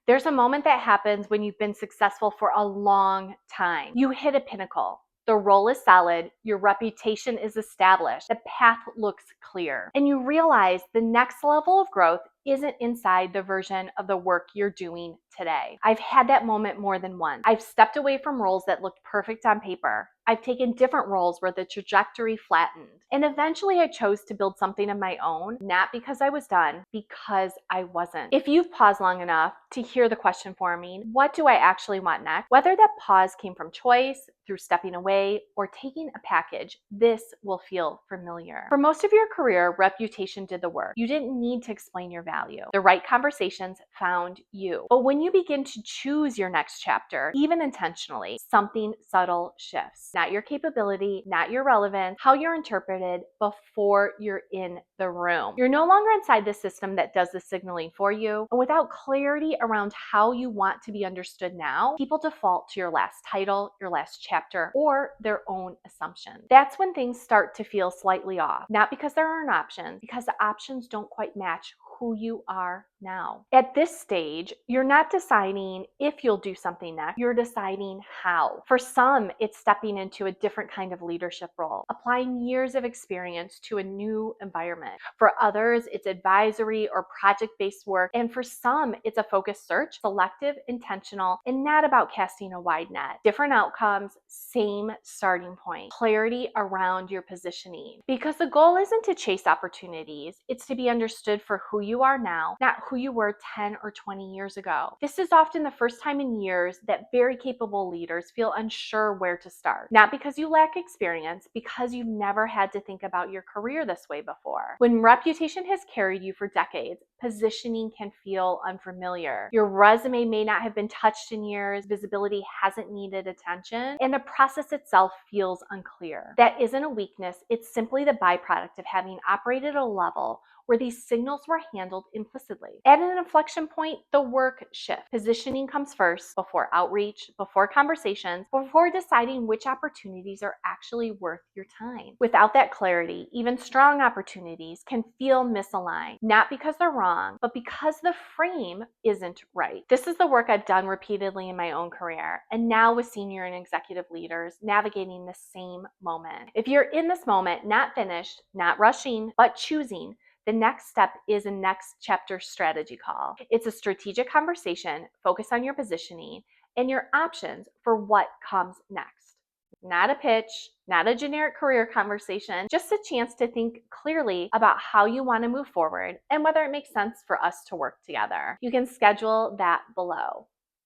There's a moment that happens when you've been successful for a long time. You hit a pinnacle. The role is solid, your reputation is established, the path looks clear, and you realize the next level of growth isn't inside the version of the work you're doing today. I've had that moment more than once. I've stepped away from roles that looked perfect on paper. I've taken different roles where the trajectory flattened. And eventually I chose to build something of my own, not because I was done, because I wasn't. If you've paused long enough to hear the question forming, what do I actually want next? Whether that pause came from choice, through stepping away, or taking a package, this will feel familiar. For most of your career, reputation did the work. You didn't need to explain your value. The right conversations found you. But when you begin to choose your next chapter, even intentionally, something subtle shifts. Not your capability, not your relevance, how you're interpreted before you're in the room. You're no longer inside the system that does the signaling for you. And without clarity around how you want to be understood now, people default to your last title, your last chapter, or their own assumptions. That's when things start to feel slightly off. Not because there aren't options, because the options don't quite match who you are now. At this stage, you're not deciding if you'll do something next, you're deciding how. For some, it's stepping into a different kind of leadership role, applying years of experience to a new environment. For others, it's advisory or project-based work, and for some, it's a focused search, selective, intentional, and not about casting a wide net. Different outcomes, same starting point. Clarity around your positioning. Because the goal isn't to chase opportunities, it's to be understood for who you are now, not who you were 10 or 20 years ago. This is often the first time in years that very capable leaders feel unsure where to start. Not because you lack experience, because you've never had to think about your career this way before. When reputation has carried you for decades, positioning can feel unfamiliar. Your resume may not have been touched in years, visibility hasn't needed attention, and the process itself feels unclear. That isn't a weakness, it's simply the byproduct of having operated at a level where these signals were handled implicitly. At an inflection point, the work shifts. Positioning comes first, before outreach, before conversations, before deciding which opportunities are actually worth your time. Without that clarity, even strong opportunities can feel misaligned, not because they're wrong, but because the frame isn't right. This is the work I've done repeatedly in my own career, and now with senior and executive leaders navigating the same moment. If you're in this moment, not finished, not rushing, but choosing, the next step is a next chapter strategy call. It's a strategic conversation focused on your positioning and your options for what comes next. Not a pitch, not a generic career conversation, just a chance to think clearly about how you want to move forward and whether it makes sense for us to work together. You can schedule that below.